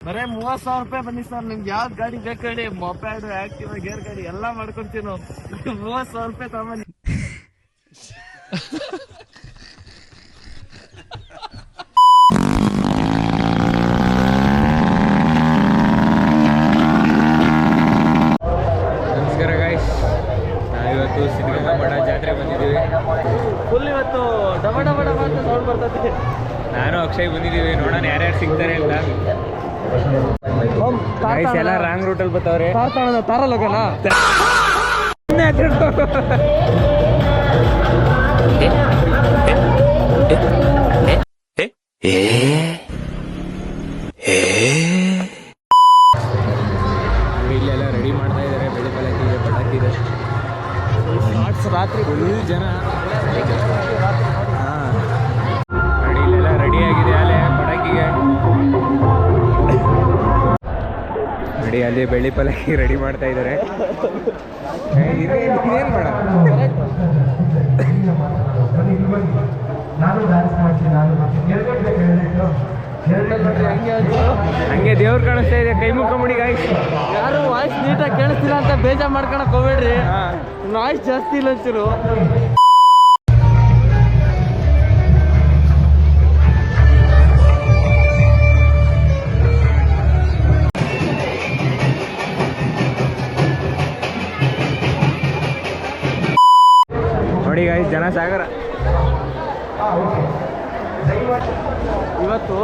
ಬರೇ 30,000 ರೂಪಾಯಿ ಬನ್ನಿ ಸರ್. ನಿಮ್ಗೆ ಯಾವ್ದು ಗಾಡಿ ಬೇಕು ಹೇಳಿ, ಮೊಪ್ಯಾಡ್, ಆಕ್ಟಿವ್, ಗೇರ್ ಗಾಡಿ ಎಲ್ಲ ಮಾಡ್ಕೊಡ್ತೀವಿ ನಾವು. 30,000 ರೂಪಾಯಿ ತಗೊಂಬನ್ನಿ. ನಮಸ್ಕಾರ ಗಾಯ್ಸ್, ನಾವಿವತ್ತು ಸಿದ್ಧಗಂಗಾ ಮಠ ಜಾತ್ರೆ ಬಂದಿದ್ದೀವಿ. ಫುಲ್ ಇವತ್ತು ಡಬ ಡಬ ಡಬ ಅಂತ ಸೌಂಡ್ ಬರ್ತದೆ. ನಾನು ಅಕ್ಷಯ್ ಬಂದಿದ್ದೀವಿ, ನೋಡೋಣ ಯಾರ್ಯಾರು ಸಿಗ್ತಾರೆ ಅಂತ. ಗೈಸ್ ಎಲ್ಲ ರಾಂಗ್ ರೂಟಲ್ಲಿ ಬರ್ತಾವ್ರೆ. ತಾರಲ್ಲ ಇಲ್ಲೆಲ್ಲ ರೆಡಿ ಮಾಡ್ತಾ ಇದ್ದಾರೆ. ಬೆಳೆ ಪಟಾಕಿ ಇದೆ, ಪಟಾಕಿ ಇದೆ. ರಾತ್ರಿ ಫುಲ್ ಜನ. ಹಾಂ, ನೋಡಿ ಇಲ್ಲೆಲ್ಲ ರೆಡಿ ಆಗಿದೆ ಅಲ್ಲೇ ಪಟಾಕಿಗೆ. ನೋಡಿ ಅಲ್ಲಿ ಬೆಳ್ಳಿ ಪಟಾಕಿ ರೆಡಿ ಮಾಡ್ತಾ ಇದ್ದಾರೆ. ಏನು ಮಾಡೋಣ, ಹಂಗೆ ದೇವ್ರು ಕಾಣಿಸ್ತಾ ಇದೆ. ಕೈ ಮುಖಂಬಿಡಿ ಗಾಯ್ಸ್. ಯಾರು ವಾಯ್ಸ್ ನೀಟಾಗಿ ಕೇಳಿಸ್ತಿಲ್ಲ ಅಂತ ಬೇಜಾರು ಮಾಡ್ಕೊಳಕ್ ಹೋಗ್ಬೇಡ್ರಿ. ವಾಯ್ಸ್ ಜಾಸ್ತಿ ಇಲ್ಲ ಅಂತಿರು. ನೋಡಿ ಗಾಯ್ಸ್, ಜನ ಸಾಗರ. ಇವತ್ತು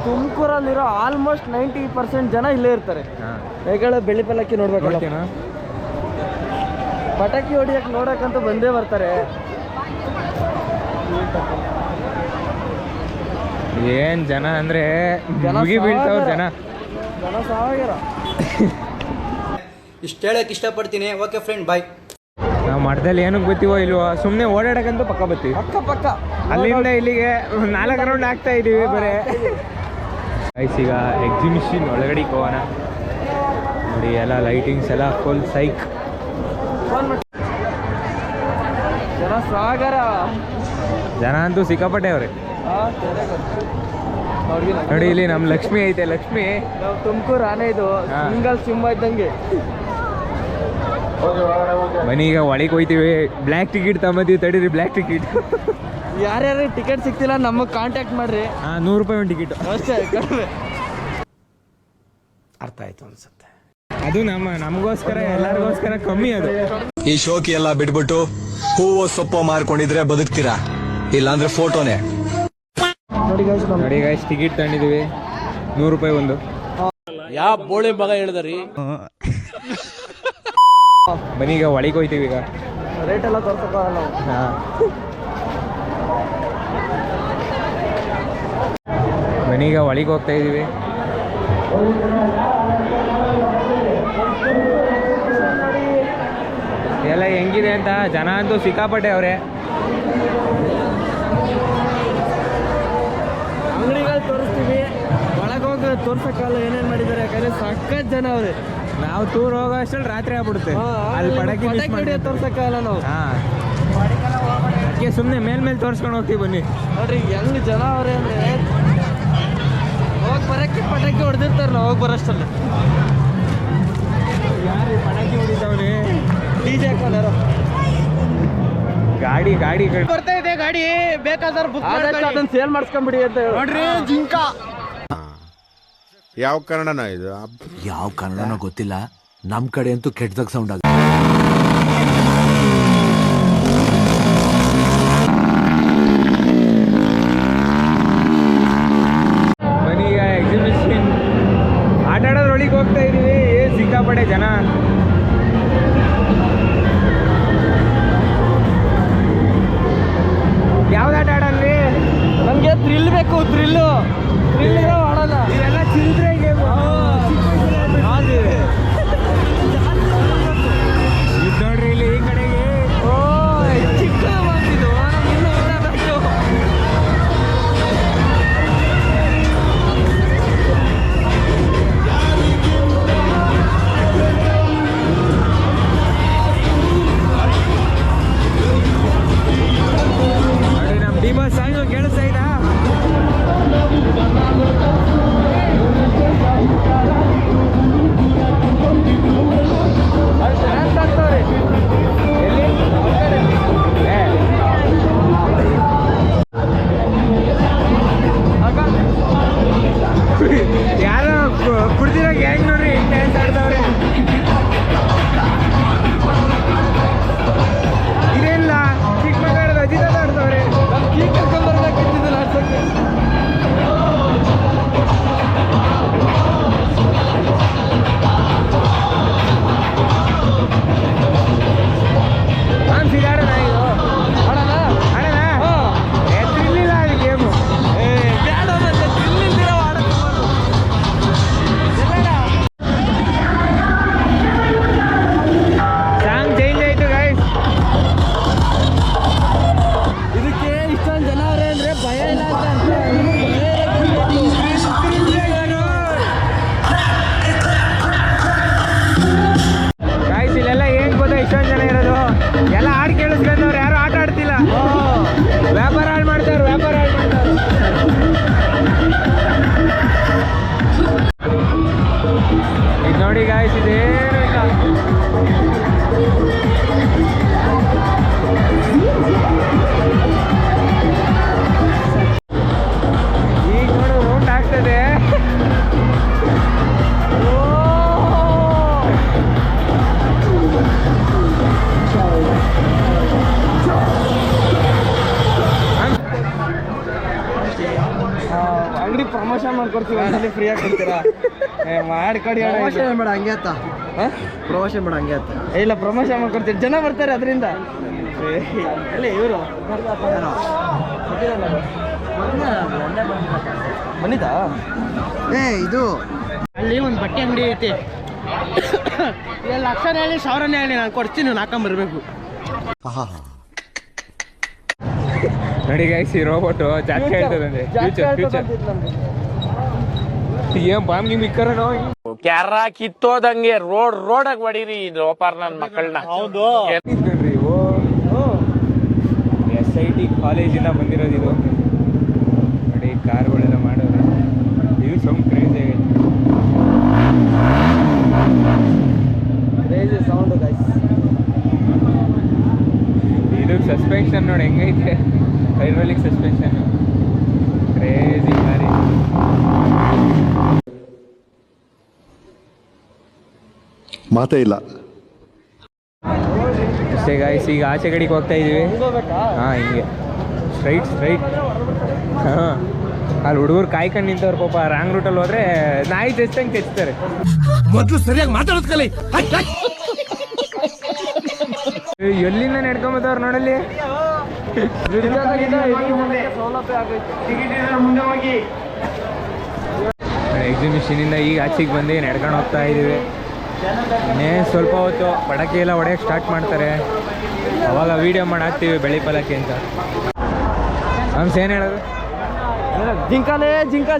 ತುಮಕೂರಲ್ಲಿರೋ ಆಲ್ಮೋಸ್ಟ್ 90% ಜನ ಇಲ್ಲೇ ಇರ್ತಾರೆ. ಹೇಗೆ ಬೆಳ್ಳಿ ಪಲ್ಲಕ್ಕಿ ನೋಡ್ಬೇಕಲ್ಲ, ಪಟಾಕಿ ಹೊಡಿಯಕ್ಕೆ ನೋಡಕ್ಕಂತ ಬಂದೇ ಬರ್ತಾರೆ. ಏನ್ ಜನ ಅಂದ್ರೆ ಮುಗಿ ಬೀಳ್ತಾವ್ರ ಜನ. ಜನ ಸಾಗರ. ಇಷ್ಟು ಹೇಳಕ್ಕೆ ಇಷ್ಟಪಡ್ತೀನಿ. ಓಕೆ ಫ್ರೆಂಡ್, ಬಾಯ್. ನಾವು ಮಠದಲ್ಲಿ ಏನಕ್ಕೆ ಗೊತ್ತೀವೋ ಇಲ್ವೋ, ಸುಮ್ಮನೆ ಓಡಾಡಕ್ಕಂತೂ ಪಕ್ಕ ಬರ್ತೀವಿ. ಪಕ್ಕ ಅಲ್ಲಿಂದ ಇಲ್ಲಿಗೆ 4 ರೌಂಡ್ ಆಗ್ತಾ ಇದೀವಿ ಬರೇ. ಈಗ ಎಕ್ಸಿಬಿಷನ್ ಒಳಗಡೆ ಹೋಗೋಣ. ನೋಡಿ ಎಲ್ಲ ಲೈಟಿಂಗ್ಸ್ ಎಲ್ಲ ಫುಲ್ ಸೈಕ್. ಜನ ಸಾಗರ. ಜನ ಅಂತೂ ಸಿಕ್ಕಾಪಟ್ಟೆ ಅವ್ರೆ. ನೋಡಿ ಇಲ್ಲಿ ನಮ್ಮ ಲಕ್ಷ್ಮಿ ಐತೆ. ಲಕ್ಷ್ಮಿ ನಾವು ತುಮಕೂರು ಆನೆ, ಇದು ಸಿಂಗಲ್ ಸಿಂಹ ಇದ್ದಂಗೆ. ಬನ್ನಿ ಈಗ ಒಳಗೆ ಹೋಯ್ತೀವಿ. ಬ್ಲ್ಯಾಕ್ ಟಿಕೆಟ್ ತಗೊಂಬತ್ತೀವಿ, ತಡೀರಿ. ಬ್ಲ್ಯಾಕ್ ಟಿಕೆಟ್ ಯಾರ್ಯಾರು ಟಿಕೆಟ್ ಸಿಗ್ತಿಲ್ಲ ನಮಗೆ ಕಾಂಟ್ಯಾಕ್ಟ್ ಮಾಡ್ರಿ. 100 ರೂಪಾಯಿ ಒಂದು ಟಿಕೆಟ್ ಅಷ್ಟೇ. ಅರ್ಥ ಆಯ್ತು ಅನ್ಸುತ್ತೆ. ಅದು ನಮಗೋಸ್ಕರ, ಎಲ್ಲರಿಗೋಸ್ಕರ ಕಮ್ಮಿ. ಅದು ಈ ಶೋಕಿ ಎಲ್ಲ ಬಿಟ್ಬಿಟ್ಟು ಹೂವು ಸೊಪ್ಪು ಮಾರ್ಕೊಂಡಿದ್ರೆ ಬದುಕ್ತೀರಾ, ಇಲ್ಲಾಂದ್ರೆ ಫೋಟೋನೇ. ನೋಡಿ ಗಾಯ್ಸ್, ಟಿಕೆಟ್ ತಗೊಂಡಿದೀವಿ 100 ರೂಪಾಯಿ ಒಂದು. ಯಾವ ಬೋಳಿ ಮಗ ಹೇಳಿದ್ರಿ? ಬನ್ನಿ ಈಗ ಒಳಗೆ ಹೋಯ್ತೀವಿ. ಈಗ ರೇಟ್ ಎಲ್ಲ ತೋರ್ಸಕ್ಕಾಗಲ್ಲ ನಾವು. ಹಾಂ, ಬನ್ನಿ ಈಗ ಒಳಗೆ ಹೋಗ್ತಾ ಇದ್ದೀವಿ. ಎಲ್ಲ ಹೆಂಗಿದೆ ಅಂತ. ಜನ ಅಂತೂ ಸಿಕ್ಕಾಪಟ್ಟೆ ಅವ್ರೆ. ಅಂಗಡಿಗಳು ತೋರಿಸ್ತೀವಿ, ಒಳಗೆ ಹೋಗಿ ತೋರ್ಸಕ್ಕಾಗಲ್ಲ ಏನೇನು ಮಾಡಿದ್ದಾರೆ. ಯಾಕಂದ್ರೆ ಸಖತ್ ಜನ ಅವ್ರೆ. ನಾವು ಟೂರ್ ಹೋಗೋ ಅಷ್ಟರಲ್ಲಿ ರಾತ್ರಿ ಆಗ್ಬಿಡುತ್ತೆ. ಅಲ್ಲಿ ಪಟಾಕಿ ತೋರ್ಸಕ್ಕಾಗಲ್ಲ ನಾವು. ಹಾಂ, ಅದಕ್ಕೆ ಸುಮ್ಮನೆ ಮೇಲ್ಮೇಲೆ ತೋರಿಸ್ಕೊಂಡು ಹೋಗ್ತೀವಿ. ಬನ್ನಿ ನೋಡ್ರಿ ಹೆಂಗ್ ಜನ ಅವ್ರೆ ಅಂದ್ರೆ, ಹೋಗಿ ಬರಕ್ಕೆ ಪಟಾಕಿ ಹೊಡೆದಿರ್ತಾರೆ. ನಾವು ಹೋಗಿ ಬರೋಷ್ಟಲ್ಲ ಯಾರು ಪಟಾಕಿ ಹೊಡಿತಾವ್ರಿ? DJ ಹಾಕೊಂಡಾರ. ಗಾಡಿ ಬರ್ತಾ ಇದೆ ಗಾಡಿ, ಬೇಕಾದ್ರೆ ಬುಕ್ ಅದನ್ನ ಸೇಲ್ ಮಾಡಿಸ್ಕೊಂಡ್ಬಿಡಿ ಅಂತ ಹೇಳಿ. ನೋಡ್ರಿ ಜಿಂಕ. ಯಾವ ಕನ್ನಡನ ಇದು? ಯಾವ ಕನ್ನಡನೋ ಗೊತ್ತಿಲ್ಲ, ನಮ್ ಕಡೆ ಅಂತೂ ಕೆಟ್ಟದಾಗ ಸೌಂಡ್ ಆಗ. ಬನ್ನಿ ಈಗ ಎಕ್ಸಿಬಿಷನ್ ಆಟ ಆಡೋದ್ರೊಳಗೆ ಹೋಗ್ತಾ ಇದೀವಿ. ಸಿಕ್ಕಾಪಟ್ಟೆ ಜನ. ಯಾವ್ದು ಆಟ ಆಡಲ್ರಿ? ನಮ್ಗೆ ಥ್ರಿಲ್ ಬೇಕು. ಥ್ರಿಲ್ ಇರೋ ಆಡಲ್ಲ. ಇದೆಲ್ಲ ಚಿಲ್ಡ್ರೆ ಗೇಮ್. ಇದು ನೋಡ್ರಿ ಇಲ್ಲಿ ಈ ಕಡೆಗೆ. ಚಿಕ್ಕ ಬಂದಿದ್ದು ನಮ್ಗೆ ಇನ್ನೂ ಓಡಬೇಕು. ಕುಡ್ದಿರೋ ಗ್ಯಾಂಗ್ ನೋಡ್ರಿ ಹೆಂಗ್ ಡ್ಯಾನ್ಸ್ ಆಡ್ತಾವ್ರೆ. ಇದೇನಿಲ್ಲ ಚಿಕ್ಕ ಮಕ್ಕಳು ಅಜಿತ ಆಡ್ತಾವ್ರೆ. ಈಗ ಕರ್ಕೊಂಡ್ಬರ್ಬೇಕಿದ್ದಿಲ್ಲ ಆಡ್ಸೋಕ್ಕೆ. ನಾನು ಸಿಗಾಡೋಣ ಇದು ಆಡೋಣ ಆಡೋಣ. ಎತ್ತಿರ್ಲಿಲ್ಲ ಅದು ಗೇಮು. ಬೇಡ ಮತ್ತೆ ತಿನ್ನಿಲ್ದಿರೋ ಆಡೋದು. ಸಾಂಗ್ ಚೇಂಜ್ ಆಯ್ತು ಗೈಸ್. ಇದಕ್ಕೆ ಇಷ್ಟೊಂದು ಜನ ಅವ್ರೆ ಅಂದ್ರೆ ಭಯ ಇಲ್ಲ ಅಂತ ಗೈಸ್ ಇಲ್ಲೆಲ್ಲ ಏನ್ ಗೊತ್ತಾ ಇಷ್ಟೊಂದು ಜನ ಇರೋದು ಎಲ್ಲ ಹಾಡು ಕೇಳಿಸ್ಕೊಂಡವ್ರು ಯಾರು ಆಟ ಆಡ್ತಿಲ್ಲ. ವ್ಯಾಪಾರ ಹಾಳು ಮಾಡ್ತಾರೆ, ವ್ಯಾಪಾರ ಹಾಳು ಮಾಡ್ತಾರೆ. ಇದು ನೋಡಿ ಗಾಯ್ಸ್ ಇದೇನು ಇಲ್ಲ. ಈಗ ನೋಡು ರೌಂಡ್ ಆಗ್ತದೆ. ಅಂಗಡಿ ಪ್ರಮೋಷನ್ ಮಾಡ್ಕೊಡ್ತೀವಿ ಒಂದ್ಸಲಿ ಫ್ರೀ ಆಗಿ ಕೊಡ್ತೀರಾ? ಮಾಡ್ಕೊಡಿ ಪ್ರಮೋಷನ್ ಬೇಡ ಹಂಗೆ ಆತ. ಪ್ರಮೋಷನ್ ಬೇಡ ಹಂಗೆ ಆತ. ಇಲ್ಲ ಪ್ರಮೋಷನ್ ಮಾಡ್ಕೊಡ್ತೀವಿ, ಜನ ಬರ್ತಾರೆ ಅದರಿಂದ. ಇಲ್ಲ ಇವರು ಬಂದಿದ್ದಾ? ಇದು ಅಲ್ಲಿ ಒಂದು ಬಟ್ಟೆ ಅಂಗಡಿ ಐತಿ. ಲಕ್ಷನೇ ಹೇಳಿ ಸಾವಿರನೇ ಹೇಳಿ ನಾನು ಕೊಡ್ತೀನಿ, ನೀವು ಹಾಕೊಂಬರ್ಬೇಕು. ನೋಡಿ ಗೈಸ್ ಈ ರೋಬೋಟು ಜಾಸ್ತಿ ಹೇಳ್ತದಂತೆ. ಫ್ಯೂಚರ್ ಫ್ಯೂಚರ್ ಏನ್ ಬಾಂಬ್ ಗಿಮ್ ಇಕ್ಕರ ಕ್ಯಾರ ಕಿತ್ತೋದಂಗೆ ರೋಡಾಗ ಹೊಡೀರಿ ಲೋಪಾರ್ ನನ್ನ ಮಕ್ಕಳನ್ನ. ಹೌದು ನೋಡ್ರಿ SIT ಕಾಲೇಜಿಂದ ಬಂದಿರೋದು ಇದು. ನೋಡಿ ಕಾರ್ಗಳೆಲ್ಲ ಮಾಡೋರು. ಇದು ಸೌಂಡ್ ಕ್ರೇಜಿ ಆಗೈತೆ. Sound guys. ಇದು ಸಸ್ಪೆನ್ಷನ್ ನೋಡಿ ಹೆಂಗೈತೆ. ಹೈಡ್ರಾಲಿಕ್ ಸಸ್ಪೆನ್ಷನ್ ಕ್ರೇಜಿ ಗಾಡಿ. ಮಾತೇ ಇಲ್ಲ. ಅಷ್ಟೇ ಗಾಯ್ಸ್, ಈಗ ಆಚೆ ಕಡೆಗೆ ಹೋಗ್ತಾ ಇದೀವಿ. ಹಾಂ ಹಿಂಗೆ ಸ್ಟ್ರೈಟ್. ಹಾಂ ಅಲ್ಲಿ ಹುಡುಗರು ಕಾಯ್ಕೊಂಡು ನಿಂತವ್ರು ಪಾಪ. ರಾಂಗ್ ರೂಟಲ್ಲಿ ಹೋದ್ರೆ ನಾಯಿ ತೆಚ್ದಂಗೆ ತೆಚ್ತಾರೆ. ಮೊದ್ಲು ಸರಿಯಾಗಿ ಮಾತಾಡೋದ್ ಕಲಿ. ಎಲ್ಲಿಂದ ನಡ್ಕೊಂಬತ್ತವ್ರು ನೋಡಲ್ಲಿ. ಎಕ್ಸಿಬಿಷನಿಂದ ಈಗ ಆಚೆಗೆ ಬಂದು ನಡ್ಕೊಂಡು ಹೋಗ್ತಾ ಇದ್ದೀವಿ. ಸ್ವಲ್ಪ ಹೊತ್ತು ಪಟಾಕಿ ಎಲ್ಲ ಹೊಡೆಯೋಕ್ಕೆ ಸ್ಟಾರ್ಟ್ ಮಾಡ್ತಾರೆ. ಅವಾಗ ವೀಡಿಯೋ ಮಾಡಿ ಹಾಕ್ತೀವಿ ಬೆಳಿ ಪಲಕ್ಕೆ ಅಂತ. ಹಂಸ ಏನು ಹೇಳೋದು? ಜಿಂಕಾಲೇ ಜಿಂಕ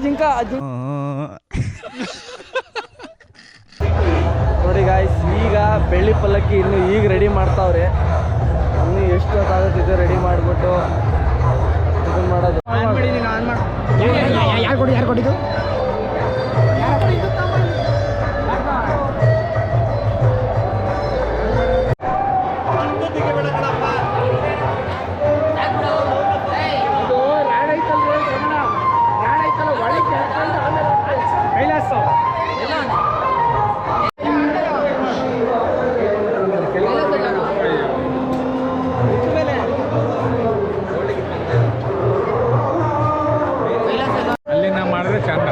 ನೋಡಿ ಗಾಯ್ಸ್, ಈಗ ಬೆಳ್ಳಿ ಪಲ್ಲಕ್ಕಿ ಇನ್ನು ಈಗ ರೆಡಿ ಮಾಡ್ತಾವ್ರೆ. ಇನ್ನು ಎಷ್ಟು ಹೊತ್ತಾಗುತ್ತಿದೆ ರೆಡಿ ಮಾಡಿಬಿಟ್ಟು ಇದನ್ನು ಮಾಡೋದು. ಯಾರು ಕೊಟ್ಟಿದ್ದು? ಅಲ್ಲಿಂದ ಮಾಡಿದ್ರೆ ಚಂದ.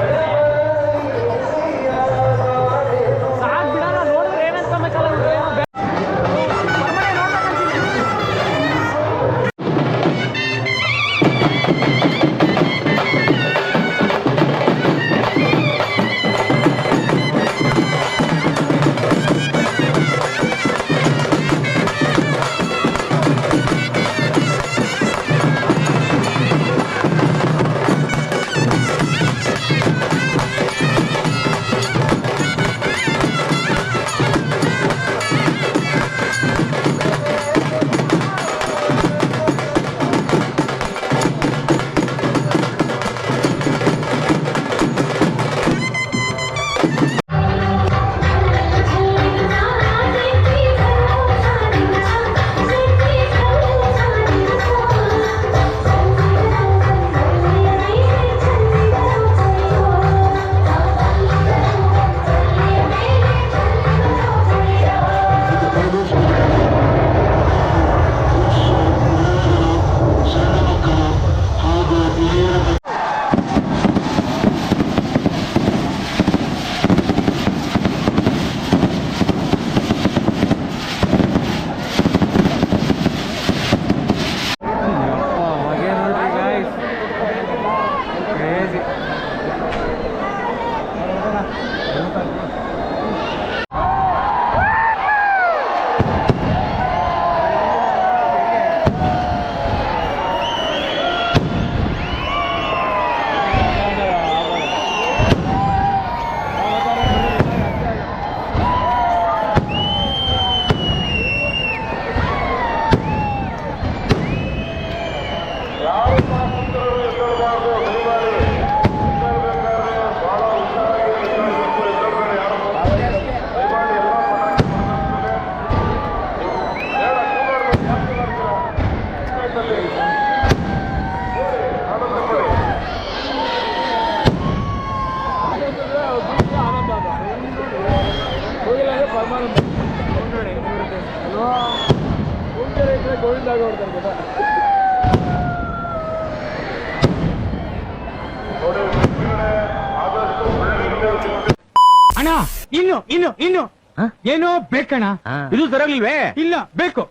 ಅಣ್ಣ ಇನ್ನು ಏನೋ ಬೇಕಣ್ಣ. ಇದು ತರಲಿಲ್ವೇ? ಇಲ್ಲ ಬೇಕು.